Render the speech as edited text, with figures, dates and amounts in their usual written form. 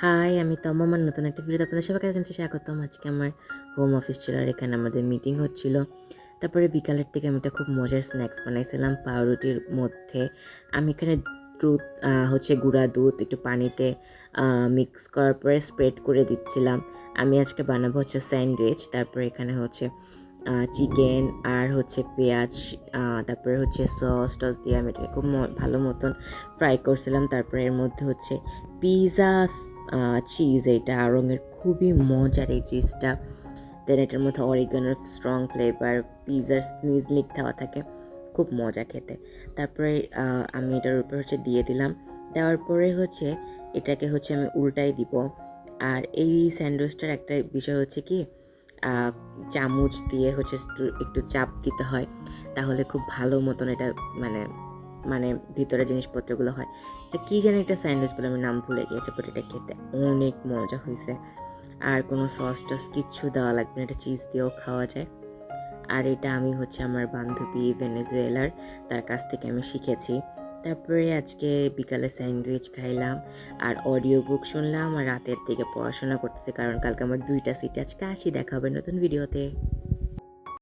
High, আমি তমা। আমার নতুন একটা ভিডিওতে আপনাদের সবাইকে জানাচ্ছি স্বাগতম। আজকে আমার হোম অফিস ছিল আর এখানে আমাদের মিটিং হচ্ছিল। তারপরে বিকালের থেকে আমি একটা খুব মজার স্ন্যাক্স বানাইছিলাম পাউরুটির মধ্যে। আমি এখানে দুধ গুঁড়া দুধ একটু পানিতে মিক্স করার পরে স্প্রেড করে দিচ্ছিলাম। আমি আজকে বানাবো স্যান্ডউইচ। তারপরে এখানে চিকেন আর পেঁয়াজ, তারপরে সস টস দিয়ে আমি এটাকে খুব ভালো মতন ফ্রাই করছিলাম। তারপরে এর মধ্যে পিৎজা চিজ, এইটা রঙের খুবই মজার এই চিজটা। দেন এটার মধ্যে অরিগানোর স্ট্রং ফ্লেভার, পিৎজার স্নিজলিক দেওয়া থাকে, খুব মজা খেতে। তারপরে আমি এটার উপর দিয়ে দিলাম। দেওয়ার পরে এটাকে আমি উল্টাই দিব। আর এই স্যান্ডউইচটার একটা বিষয় কি, চামচ দিয়ে একটু চাপ দিতে হয়, তাহলে খুব ভালো মতন এটা মানে মানে ভিতরে জিনিসপত্রগুলো হয়। এটা কী জানি একটা স্যান্ডউইচ বলে, আমি নাম ভুলে গিয়েছি, বাট এটা খেতে অনেক মজা হয়েছে। আর কোনো সস টস কিচ্ছু দেওয়া লাগবে না, এটা চিজ দিয়েও খাওয়া যায়। আর এটা আমি আমার বান্ধবী ভেনেজুয়েলার, তার কাছ থেকে আমি শিখেছি। তারপরে আজকে বিকালে স্যান্ডউইচ খাইলাম আর অডিও বুক শুনলাম আর রাতের দিকে পড়াশোনা করতেছি, কারণ কালকে আমার 2টা সিটি। আজকে আসি, দেখা হবে নতুন ভিডিওতে।